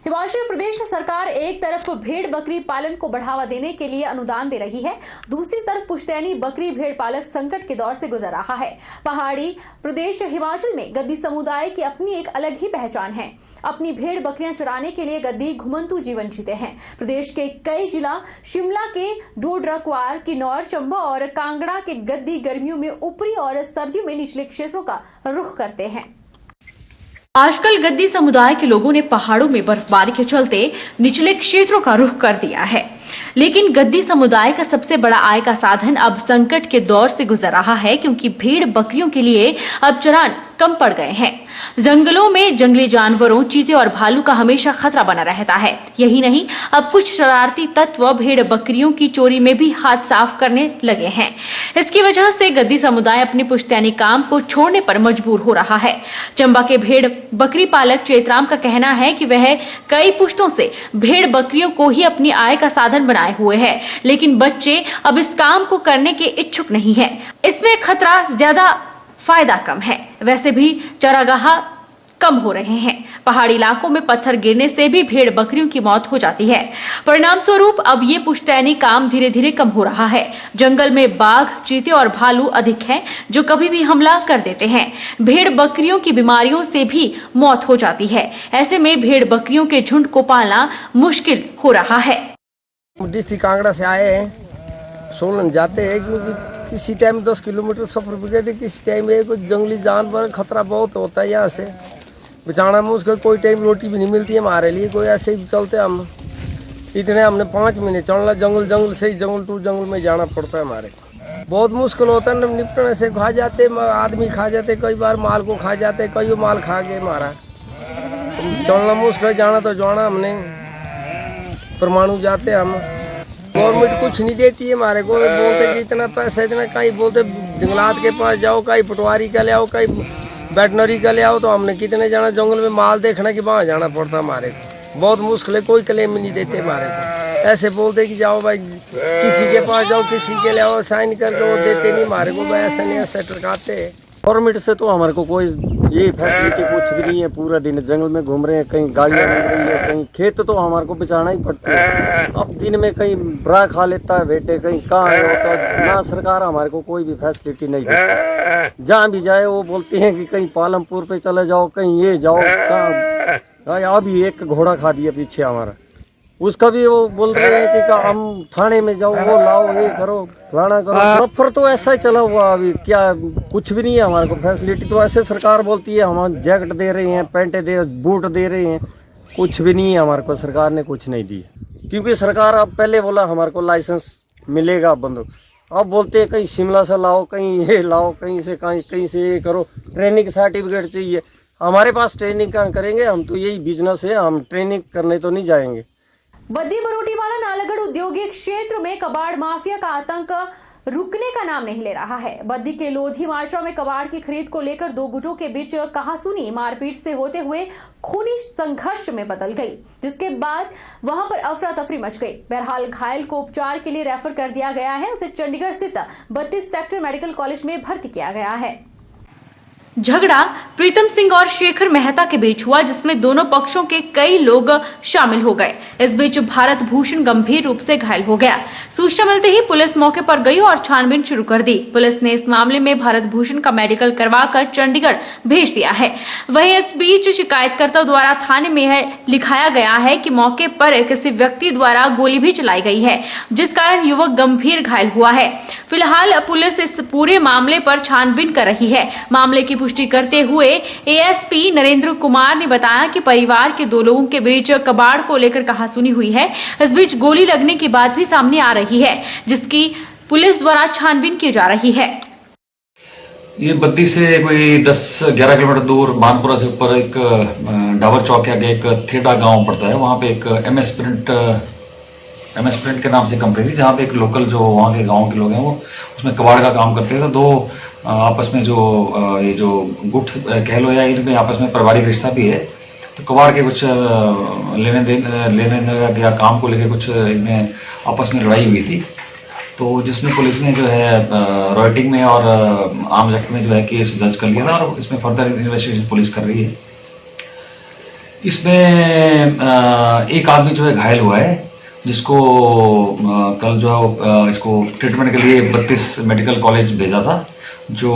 हिमाचल प्रदेश सरकार एक तरफ भेड़ बकरी पालन को बढ़ावा देने के लिए अनुदान दे रही है, दूसरी तरफ पुश्तैनी बकरी भेड़ पालक संकट के दौर से गुजर रहा है। पहाड़ी प्रदेश हिमाचल में गद्दी समुदाय की अपनी एक अलग ही पहचान है। अपनी भेड़ बकरियां चराने के लिए गद्दी घुमंतू जीवन जीते हैं। प्रदेश के कई जिला शिमला के डोडरा, क्वार, किन्नौर, चंबा और कांगड़ा के गद्दी गर्मियों में ऊपरी और सर्दियों में निचले क्षेत्रों का रुख करते हैं। आजकल गद्दी समुदाय के लोगों ने पहाड़ों में बर्फबारी के चलते निचले क्षेत्रों का रुख कर दिया है, लेकिन गद्दी समुदाय का सबसे बड़ा आय का साधन अब संकट के दौर से गुजर रहा है, क्योंकि भेड़ बकरियों के लिए अब चरान कम पड़ गए हैं। जंगलों में जंगली जानवरों, चीते और भालू का हमेशा खतरा बना रहता है। यही नहीं, अब कुछ शरारती तत्व भेड़ बकरियों की चोरी में भी हाथ साफ करने लगे हैं। इसकी वजह से गद्दी समुदाय अपने पुश्तैनी काम को छोड़ने पर मजबूर हो रहा है। चंबा के भेड़ बकरी पालक चेतराम का कहना है कि वह कई पुश्तों से भेड़ बकरियों को ही अपनी आय का साधन बनाए हुए हैं, लेकिन बच्चे अब इस काम को करने के इच्छुक नहीं है। इसमें खतरा ज्यादा, फायदा कम है। वैसे भी चरागाह कम हो रहे हैं। पहाड़ी इलाकों में पत्थर गिरने से भी भेड़ बकरियों की मौत हो जाती है। परिणाम स्वरूप अब ये पुश्तैनी काम धीरे धीरे कम हो रहा है। जंगल में बाघ, चीते और भालू अधिक हैं, जो कभी भी हमला कर देते हैं। भेड़ बकरियों की बीमारियों से भी मौत हो जाती है। ऐसे में भेड़ बकरियों के झुंड को पालना मुश्किल हो रहा है। डिस्ट्रिक्ट कांगड़ा से आए हैं, सोलन जाते हैं, क्योंकि किसी टाइम 10 किलोमीटर सफर भी करते, किसी टाइम कुछ जंगली जानवर खतरा बहुत होता है। यहाँ से बचाना मुश्किल, कोई टाइम रोटी भी नहीं मिलती है हमारे लिए, कोई ऐसे ही चलते हम। इतने हमने 5 महीने चलना, जंगल से ही जंगल टू जंगल में जाना पड़ता है। हमारे बहुत मुश्किल होता है, निपटने से खा जाते, आदमी खा जाते, कई बार माल को खा जाते, कई माल खा गए हमारा। चलना मुश्किल, जाना तो जाना हमने, परमाणु जाते हम। गवर्नमेंट कुछ नहीं देती है हमारे को, बोलते कि इतना पैसा, इतना, कहीं बोलते जंगलात के पास जाओ, कहीं पटवारी का ले आओ, कहीं वेटनरी का ले आओ, तो हमने कितने जाना जंगल में माल देखना कि वहाँ जाना पड़ता हमारे को। बहुत मुश्किल है, कोई क्लेम नहीं देते हमारे को। ऐसे बोलते कि जाओ भाई किसी के पास जाओ, किसी के ले आओ, साइन कर दो, देते नहीं हमारे को। भाई ऐसा नहीं, ऐसे टरकाते हैं। गवर्नमेंट से तो हमारे को कोई ये फैसिलिटी कुछ भी नहीं है। पूरा दिन जंगल में घूम रहे हैं, कहीं गाड़ियाँ मिल रही है, कहीं खेत तो हमारे को बचाना ही पड़ता है। अब दिन में कहीं बरा खा लेता है बेटे, कहीं कहाँ है होता है ना। सरकार हमारे को कोई भी फैसिलिटी नहीं देती। जहाँ भी जाए वो बोलते हैं कि कहीं पालमपुर पे चले जाओ, कहीं ये जाओ। कहाँ अभी एक घोड़ा खा दिया पीछे हमारा, उसका भी वो बोल रहे हैं कि हम थाने में जाओ, वो लाओ, ये करो, फलाना करो। सफर तो ऐसा ही चला हुआ, अभी क्या कुछ भी नहीं है हमारे को फैसिलिटी। तो ऐसे सरकार बोलती है हम जैकेट दे रहे हैं, पैंटे दे, बूट दे रहे हैं, कुछ भी नहीं है हमारे को। सरकार ने कुछ नहीं दी, क्योंकि सरकार अब पहले बोला हमारे को लाइसेंस मिलेगा बंदूक, अब बोलते हैं कहीं शिमला से लाओ, कहीं ये लाओ, कहीं से ये करो, ट्रेनिंग सर्टिफिकेट चाहिए। हमारे पास ट्रेनिंग कहाँ करेंगे, हम तो यही बिजनेस है, हम ट्रेनिंग करने तो नहीं जाएंगे। बद्दी बरोटीवाला नालागढ़ औद्योगिक क्षेत्र में कबाड़ माफिया का आतंक रुकने का नाम नहीं ले रहा है। बद्दी के लोधी माजरा में कबाड़ की खरीद को लेकर दो गुटों के बीच कहासुनी मारपीट से होते हुए खूनी संघर्ष में बदल गई, जिसके बाद वहां पर अफरा तफरी मच गई। बहरहाल घायल को उपचार के लिए रेफर कर दिया गया है। उसे चंडीगढ़ स्थित 32 सेक्टर मेडिकल कॉलेज में भर्ती किया गया है। झगड़ा प्रीतम सिंह और शेखर मेहता के बीच हुआ, जिसमें दोनों पक्षों के कई लोग शामिल हो गए। इस बीच भारत भूषण गंभीर रूप से घायल हो गया। सूचना मिलते ही पुलिस मौके पर गई और छानबीन शुरू कर दी। पुलिस ने इस मामले में भारत भूषण का मेडिकल करवाकर चंडीगढ़ भेज दिया है। वहीं इस बीच शिकायतकर्ता द्वारा थाने में लिखाया गया है कि मौके पर किसी व्यक्ति द्वारा गोली भी चलाई गई है, जिस कारण युवक गंभीर घायल हुआ है। फिलहाल पुलिस इस पूरे मामले पर छानबीन कर रही है। मामले की पुष्टि करते हुए एएसपी नरेंद्र कुमार ने बताया कि परिवार के दो लोगों के बीच कबाड़ को लेकर कहासुनी हुई है। इस बीच गोली लगने की बात भी सामने आ रही है, जिसकी पुलिस द्वारा छानबीन की जा रही है। ये बद्दी से कोई 10-11 किलोमीटर दूर मानपुरा से ऊपर एक डाबर चौक के आगे एक थेड़ा गांव पड़ता है। वहाँ पे एक एमएस प्रिंट के नाम से कंपनी थी, जहाँ पे एक लोकल जो वहाँ के गांव के लोग हैं वो उसमें कबाड़ का काम करते थे। तो दो आपस में जो ये जो गुट कह लो या इनमें आपस में पारिवारिक रिश्ता भी है। तो कबाड़ के कुछ लेने देने या काम को लेकर कुछ इनमें आपस में लड़ाई हुई थी। तो जिसमें पुलिस ने जो है रॉयटिंग में और आर्म्स एक्ट में जो है केस दर्ज कर लिया था और इसमें फर्दर इन्वेस्टिगेशन पुलिस कर रही है। इसमें एक आदमी जो है घायल हुआ है, जिसको कल जो है इसको ट्रीटमेंट के लिए 32 मेडिकल कॉलेज भेजा था, जो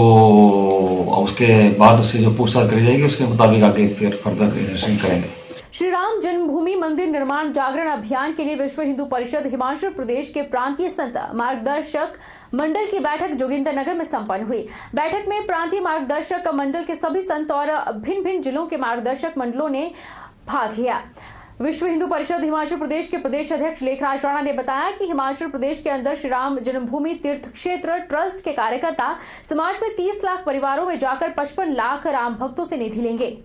उसके बाद उससे जो पूछताछ करी जाएगी उसके मुताबिक आगे फिर फर्दर इन्वेस्टिगेशन करेंगे। श्री राम जन्मभूमि मंदिर निर्माण जागरण अभियान के लिए विश्व हिंदू परिषद हिमाचल प्रदेश के प्रांतीय संत मार्गदर्शक मंडल की बैठक जोगिंद्रनगर में संपन्न हुई। बैठक में प्रांतीय मार्गदर्शक मंडल के सभी संत और भिन्न भिन्न जिलों के मार्गदर्शक मंडलों ने भाग लिया। विश्व हिंदू परिषद हिमाचल प्रदेश के प्रदेश अध्यक्ष लेखराज राणा ने बताया कि हिमाचल प्रदेश के अंदर श्री राम जन्मभूमि तीर्थ क्षेत्र ट्रस्ट के कार्यकर्ता समाज में 30 लाख परिवारों में जाकर 55 लाख राम भक्तों से निधि लेंगे।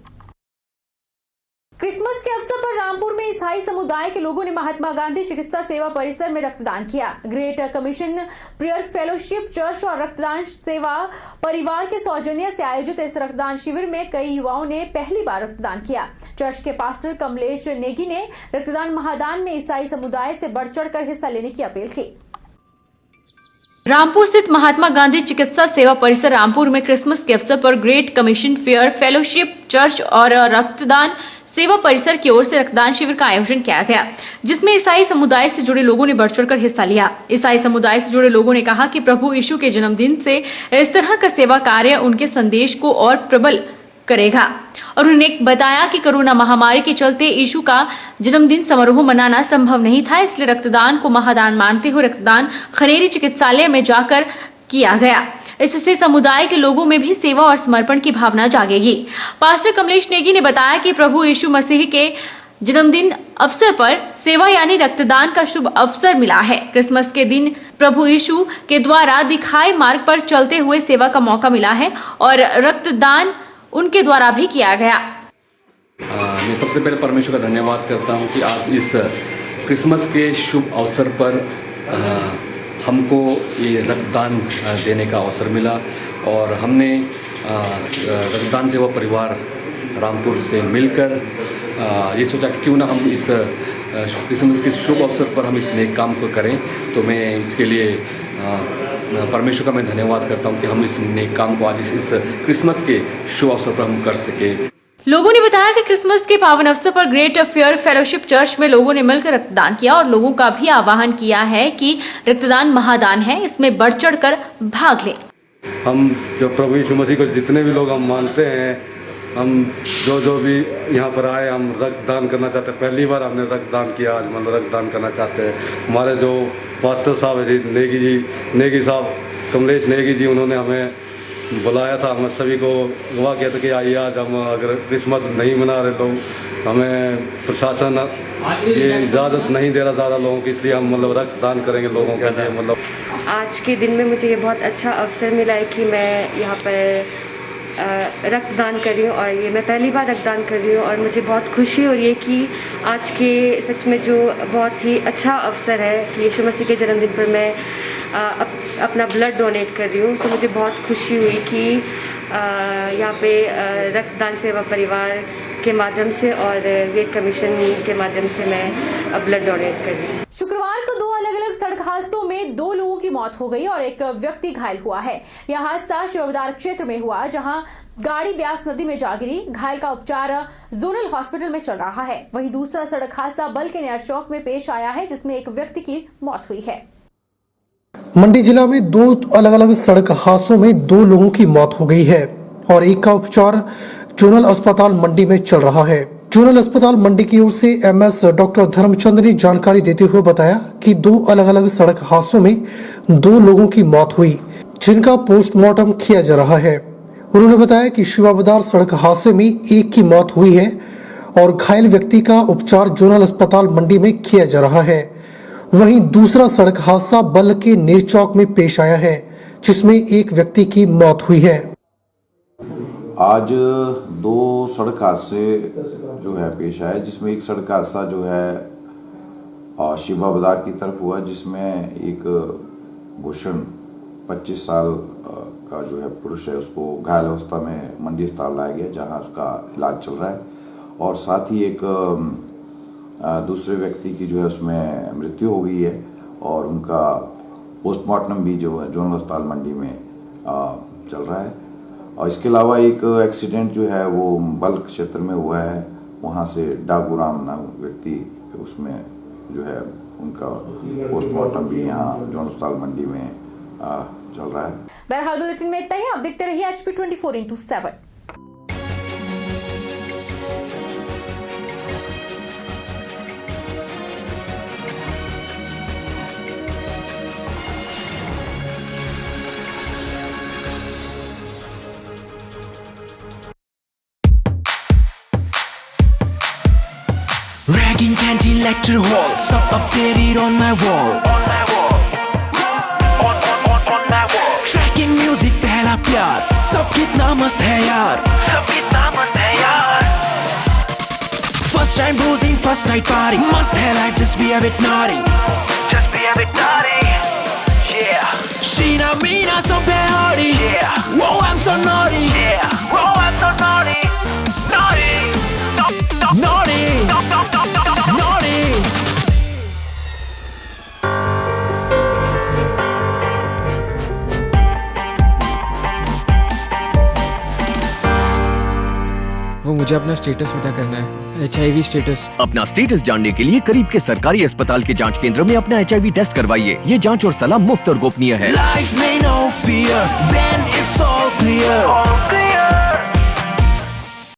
क्रिसमस के अवसर पर रामपुर में ईसाई समुदाय के लोगों ने महात्मा गांधी चिकित्सा सेवा परिसर में रक्तदान किया। Great commission prayer fellowship church और रक्तदान सेवा परिवार के सौजन्य से आयोजित इस रक्तदान शिविर में कई युवाओं ने पहली बार रक्तदान किया। चर्च के पास्टर कमलेश नेगी ने रक्तदान महादान में ईसाई समुदाय से बढ़ चढ़कर हिस्सा लेने की अपील की। रामपुर स्थित महात्मा गांधी चिकित्सा सेवा परिसर रामपुर में क्रिसमस के अवसर पर great commission fair fellowship church और रक्तदान सेवा परिसर की ओर से रक्तदान शिविर का आयोजन किया गया, जिसमें ईसाई समुदाय से जुड़े लोगों ने बढ़ चढ़कर हिस्सा लिया। ईसाई समुदाय से जुड़े लोगों ने कहा कि प्रभु यीशु के जन्मदिन से इस तरह का सेवा कार्य उनके संदेश को और प्रबल करेगा और उन्होंने बताया कि कोरोना महामारी के चलते यीशु का जन्मदिन समारोह मनाना संभव नहीं था, इसलिए रक्तदान को महादान मानते हुए रक्तदान खनेरी चिकित्सालय में जाकर किया गया। इससे समुदाय के लोगों में भी सेवा और समर्पण की भावना जागेगी। पास्टर कमलेश नेगी ने बताया कि प्रभु यीशु मसीह के जन्मदिन अवसर पर सेवा यानी रक्तदान का शुभ अवसर मिला है। क्रिसमस के दिन प्रभु यीशु के द्वारा दिखाए मार्ग पर चलते हुए सेवा का मौका मिला है और रक्तदान उनके द्वारा भी किया गया। मैं सबसे पहले परमेश्वर का धन्यवाद करता हूं कि आज इस क्रिसमस के शुभ अवसर पर हमको ये रक्तदान देने का अवसर मिला और हमने रक्तदान सेवा परिवार रामपुर से मिलकर ये सोचा कि क्यों ना हम इस क्रिसमस के शुभ अवसर पर हम इस नेक काम को करें। तो मैं इसके लिए परमेश्वर का मैं धन्यवाद करता हूं कि हम इस नेक काम को आज इस क्रिसमस के शुभ अवसर पर हम कर सके। लोगों ने बताया कि क्रिसमस के पावन अवसर पर ग्रेट फेयर फेलोशिप चर्च में लोगों ने मिलकर रक्तदान किया और लोगों का भी आह्वान किया है कि रक्तदान महादान है, इसमें बढ़ चढ़कर भाग लें। हम जो प्रभु यीशु मसीह को जितने भी लोग हम मानते हैं, हम जो भी यहाँ पर आए, हम रक्तदान करना चाहते हैं। पहली बार हमने रक्तदान किया, आज मतलब रक्तदान करना चाहते हैं। हमारे जो पास्टर साहब है नेगी साहब कमलेश नेगी जी, उन्होंने हमें बुलाया था। हम सभी को दुआ किया था कि आइए, आज हम अगर क्रिसमस नहीं मना रहे लोग, हमें प्रशासन ये इजाज़त नहीं दे रहा ज़्यादा लोगों की, इसलिए हम मतलब रक्तदान करेंगे लोगों के लिए। मतलब आज के दिन में मुझे ये बहुत अच्छा अवसर मिला है कि मैं यहाँ पर रक्तदान कर रही हूँ और ये मैं पहली बार रक्तदान कर रही हूँ और मुझे बहुत खुशी हो रही है कि आज के सच में जो बहुत ही अच्छा अवसर है कि यीशु मसीह के जन्मदिन पर मैं अपना ब्लड डोनेट कर रही हूँ। तो मुझे बहुत खुशी हुई कि यहाँ पे रक्तदान सेवा परिवार के माध्यम से और ग्रेट कमीशन के माध्यम से मैं ब्लड डोनेट कर रही हूँ। शुक्रवार को 2 अलग-अलग सड़क हादसों में 2 लोगों की मौत हो गई और एक व्यक्ति घायल हुआ है। यह हादसा शिवबदार क्षेत्र में हुआ, जहां गाड़ी ब्यास नदी में जा गिरी। घायल का उपचार जोनल हॉस्पिटल में चल रहा है। वहीं दूसरा सड़क हादसा बल के नया चौक में पेश आया है, जिसमें एक व्यक्ति की मौत हुई है। मंडी जिला में 2 अलग-अलग सड़क हादसों में 2 लोगों की मौत हो गई है और एक का उपचार जोनल अस्पताल मंडी में चल रहा है। जोनल अस्पताल मंडी की ओर से एमएस डॉक्टर धर्मचंद ने जानकारी देते हुए बताया कि 2 अलग-अलग सड़क हादसों में 2 लोगों की मौत हुई, जिनका पोस्टमार्टम किया जा रहा है। उन्होंने बताया कि शिवाबदार सड़क हादसे में एक की मौत हुई है और घायल व्यक्ति का उपचार जोनल अस्पताल मंडी में किया जा रहा है। वहीं दूसरा सड़क हादसा बल के नेर चौक में पेश आया है, जिसमें एक व्यक्ति की मौत हुई है। आज 2 सड़क हादसे जो है पेश आए, जिसमें एक सड़क हादसा जो है शिवा बाजार की तरफ हुआ, जिसमें एक भूषण 25 साल का जो है पुरुष है, उसको घायल अवस्था में मंडी अस्पताल लाया गया, जहां उसका इलाज चल रहा है। और साथ ही एक दूसरे व्यक्ति की जो है उसमें मृत्यु हो गई है और उनका पोस्टमार्टम भी जो है जोनल अस्पताल मंडी में चल रहा है। और इसके अलावा एक एक्सीडेंट जो है वो बल्क क्षेत्र में हुआ है, वहाँ से डागूराम नाम व्यक्ति, उसमें जो है उनका पोस्टमार्टम भी यहाँ जौन अस्पताल मंडी में चल रहा है। बहरहाल बुलेटिन में इतना ही। आप देखते रहिए HP 24x7। Ragging canteen lecture hall, सब updated on my wall. Tracking music पहला प्यार, सब कितना मस्त है यार. First time boozing, first night party, must है life, just be a bit naughty. Yeah. Sheena, Meena, so hardy. Yeah. Whoa, I'm so naughty. Yeah. Whoa, I'm so naughty. Naughty. Naughty. Naughty. वो मुझे अपना status पता करना है, HIV status. अपना status जानने के लिए करीब के सरकारी अस्पताल के जांच केंद्र में अपना HIV टेस्ट करवाइए। ये जांच और सलाह मुफ्त और गोपनीय है। Life may no fear when it's all clear.